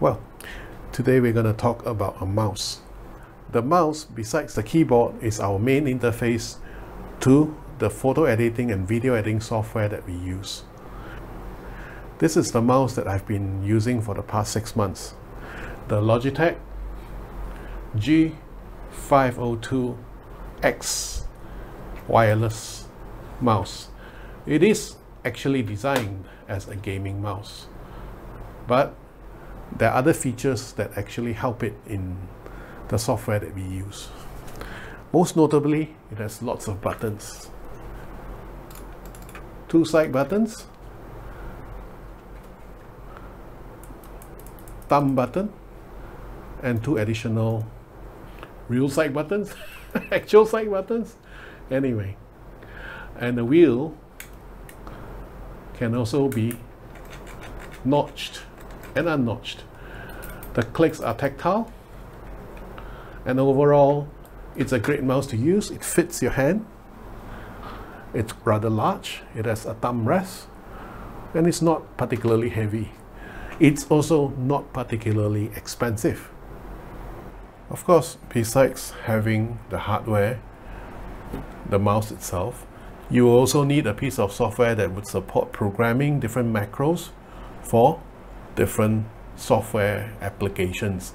Well, today we're going to talk about a mouse. The mouse, besides the keyboard, is our main interface to the photo editing and video editing software that we use. This is the mouse that I've been using for the past 6 months. The Logitech G502x wireless mouse. It is actually designed as a gaming mouse, but there are other features that actually help it in the software that we use. Most notably, it has lots of buttons. 2 side buttons, thumb button, and 2 additional real side buttons, actual side buttons. Anyway, and the wheel can also be notched and unnotched. The clicks are tactile, and overall it's a great mouse to use. It fits your hand. It's rather large. It has a thumb rest, and it's not particularly heavy. It's also not particularly expensive. Of course, besides having the hardware, the mouse itself, you also need a piece of software that would support programming different macros for different software applications.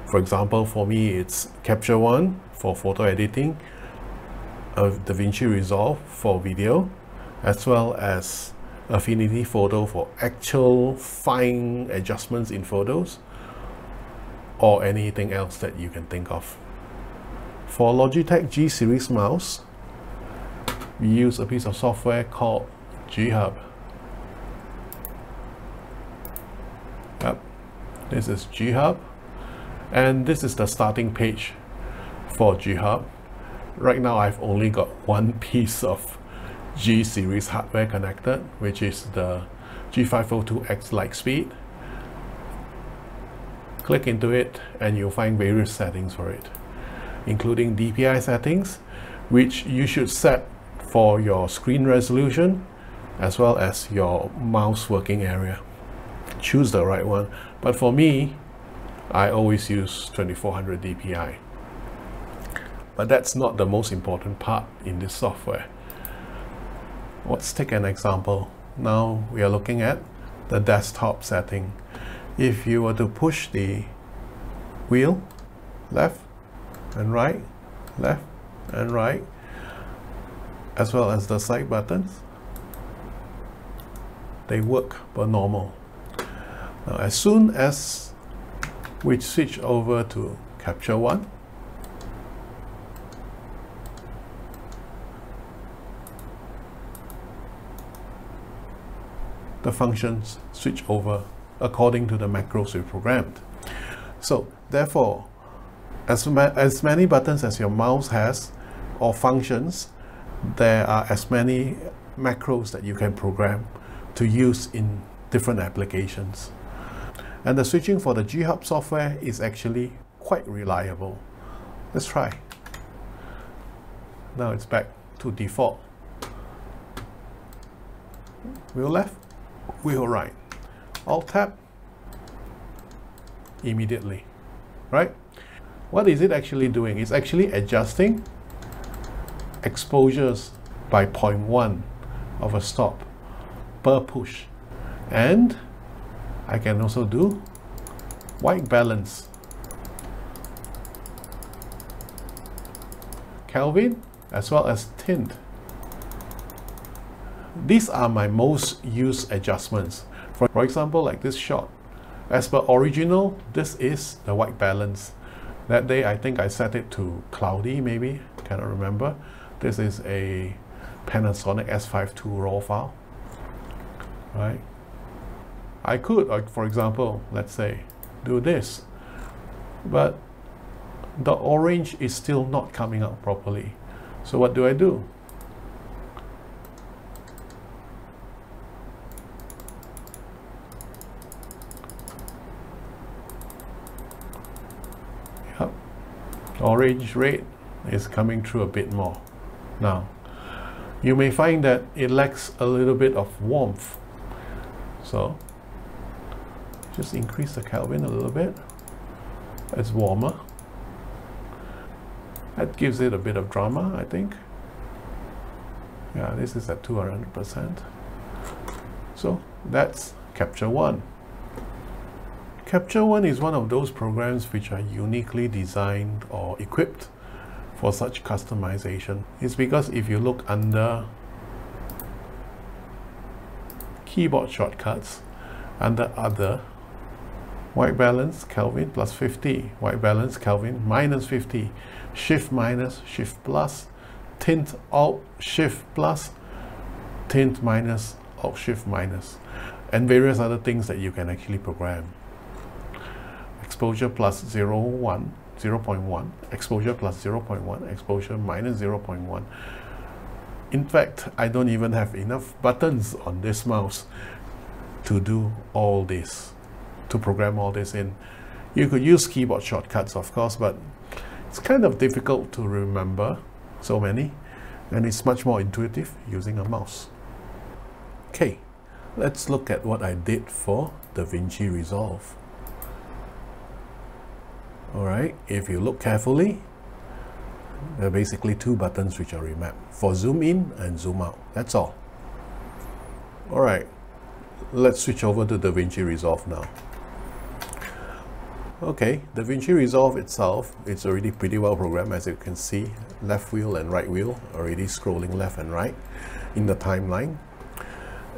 For example, for me, it's Capture One for photo editing, DaVinci Resolve for video, as well as Affinity Photo for actual fine adjustments in photos, or anything else that you can think of. For Logitech G series mouse, we use a piece of software called GHub. Yep, this is GHub, and this is the starting page for GHub. Right now I've only got one piece of G series hardware connected, which is the G502x Lightspeed. Click into it and you'll find various settings for it, including DPI settings, which you should set for your screen resolution as well as your mouse working area. Choose the right one, but for me, I always use 2400 DPI. But that's not the most important part in this software. Let's take an example. Now we are looking at the desktop setting. If you were to push the wheel left and right, left and right, as well as the side buttons, they work per normal. Now, as soon as we switch over to Capture One, the functions switch over according to the macros we programmed. So therefore, as many buttons as your mouse has or functions, there are as many macros that you can program to use in different applications. And the switching for the GHub software is actually quite reliable. Let's try. Now it's back to default. Wheel left, wheel right. Alt tab immediately, right? What is it actually doing? It's actually adjusting exposures by 0.1 of a stop per push. And I can also do white balance, Kelvin, as well as tint. These are my most used adjustments. For example, like this shot. As per original, this is the white balance. That day, I think I set it to cloudy, maybe, cannot remember. This is a Panasonic S52 RAW file, right? I could, like, for example, let's say, do this, but the orange is still not coming out properly. So what do? Yep. Orange red is coming through a bit more. Now, you may find that it lacks a little bit of warmth. So, Just increase the Kelvin a little bit. It's warmer. That gives it a bit of drama, I think. Yeah, this is at 200%. So that's Capture One. Capture One is one of those programs which are uniquely designed or equipped for such customization. It's because if you look under keyboard shortcuts, under Other, white balance Kelvin plus 50, white balance Kelvin minus 50, shift minus, shift plus, tint alt shift plus, tint minus, alt shift minus, and various other things that you can actually program. Exposure plus 0.1, exposure plus 0.1, exposure minus 0.1. In fact, I don't even have enough buttons on this mouse to do all this, to program all this in. You could use keyboard shortcuts, of course, but it's kind of difficult to remember so many, and it's much more intuitive using a mouse. Okay, let's look at what I did for DaVinci Resolve. Alright, if you look carefully, there are basically two buttons which are remapped for zoom in and zoom out. That's all. Alright, let's switch over to DaVinci Resolve now. Okay, DaVinci Resolve itself, it's already pretty well programmed, as you can see. Left wheel and right wheel already scrolling left and right in the timeline.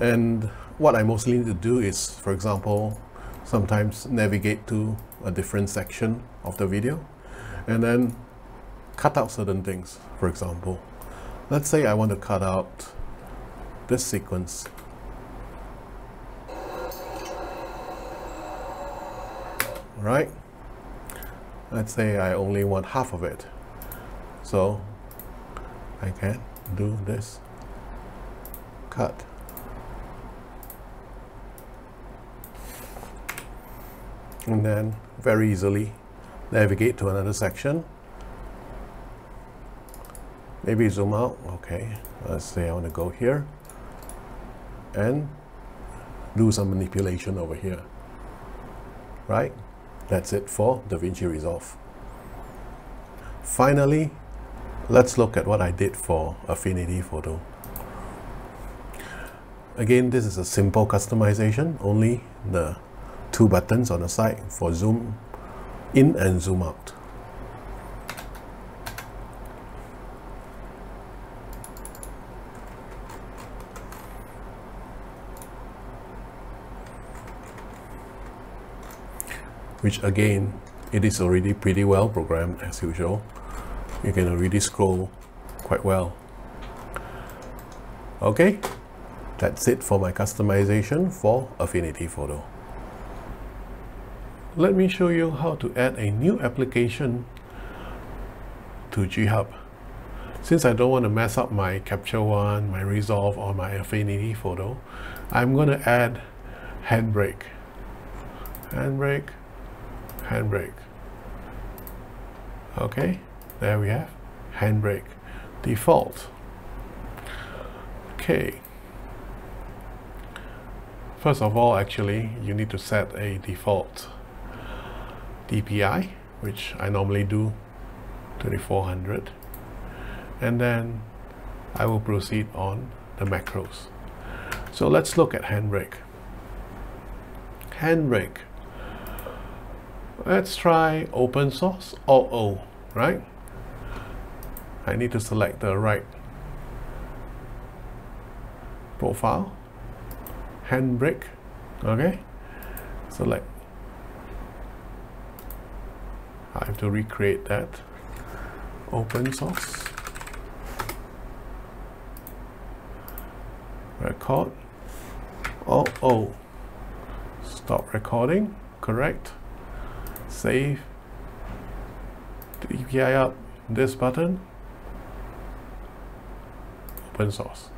And what I mostly need to do is, for example, sometimes navigate to a different section of the video and then cut out certain things. For example, let's say I want to cut out this sequence. Right? Let's say I only want half of it. So I can do this. Cut. And then very easily navigate to another section. Maybe zoom out. Okay, let's say I want to go here and do some manipulation over here. Right? That's it for DaVinci Resolve. Finally, let's look at what I did for Affinity Photo. Again, this is a simple customization, only the two buttons on the side for zoom in and zoom out. Which again, it is already pretty well programmed as usual. You can already scroll quite well. Okay, that's it for my customization for Affinity Photo. Let me show you how to add a new application to GHub. Since I don't want to mess up my Capture One, my Resolve, or my Affinity Photo, I'm going to add handbrake. Handbrake. Handbrake. Okay, there we have handbrake default. Okay, first of all, actually you need to set a default DPI, which I normally do 2400, and then I will proceed on the macros. So let's look at handbrake. Handbrake. Let's try open source, Alt-O, right? I need to select the right profile, handbrake, okay? Select. I have to recreate that. Open source. Record. Alt-O. Stop recording, correct. Save, DPI up, this button, open source,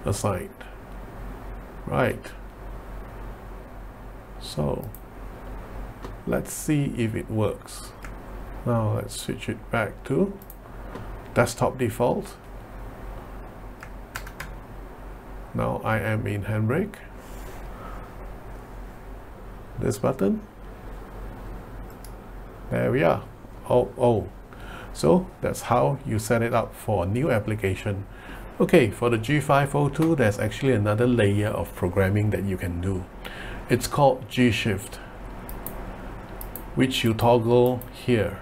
assigned. Right, so let's see if it works. Now let's switch it back to desktop default. Now I am in handbrake. this button. There we are. Oh. So that's how you set it up for a new application. Okay, for the G502, there's actually another layer of programming that you can do. It's called G-Shift, which you toggle here.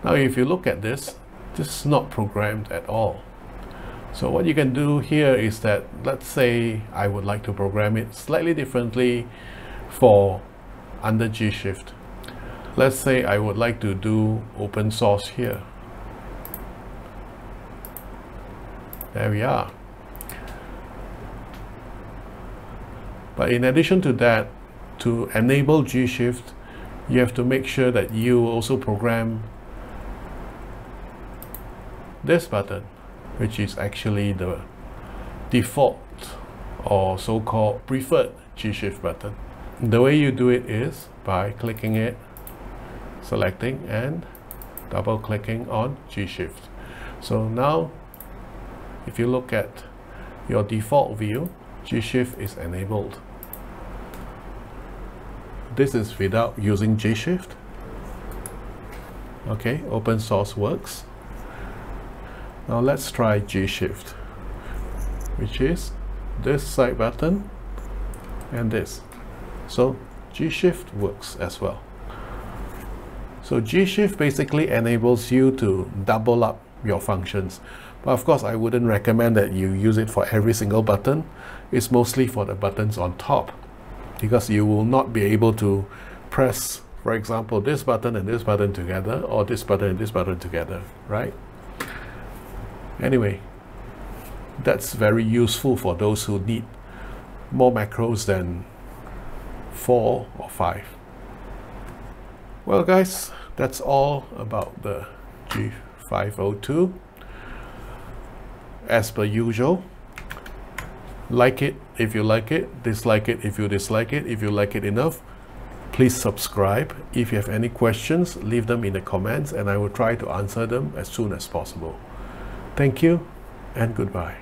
Now if you look at this, this is not programmed at all. So what you can do here is that, let's say I would like to program it slightly differently for under G-Shift. Let's say I would like to do open source here. There we are. But in addition to that, to enable G-Shift, you have to make sure that you also program this button, which is actually the default or so-called preferred G-Shift button. The way you do it is by clicking it, selecting and double clicking on G-Shift. So now if you look at your default view, G-Shift is enabled. This is without using G-Shift. Okay, open source works. Now let's try G-Shift, which is this side button and this. So G-Shift works as well. So G-Shift basically enables you to double up your functions. But of course, I wouldn't recommend that you use it for every single button. It's mostly for the buttons on top, because you will not be able to press, for example, this button and this button together, or this button and this button together, right? Anyway, that's very useful for those who need more macros than 4 or 5. Well guys, that's all about the G502. As per usual, like it if you like it, dislike it if you dislike it. If you like it enough, please subscribe. If you have any questions, leave them in the comments and I will try to answer them as soon as possible. Thank you and goodbye.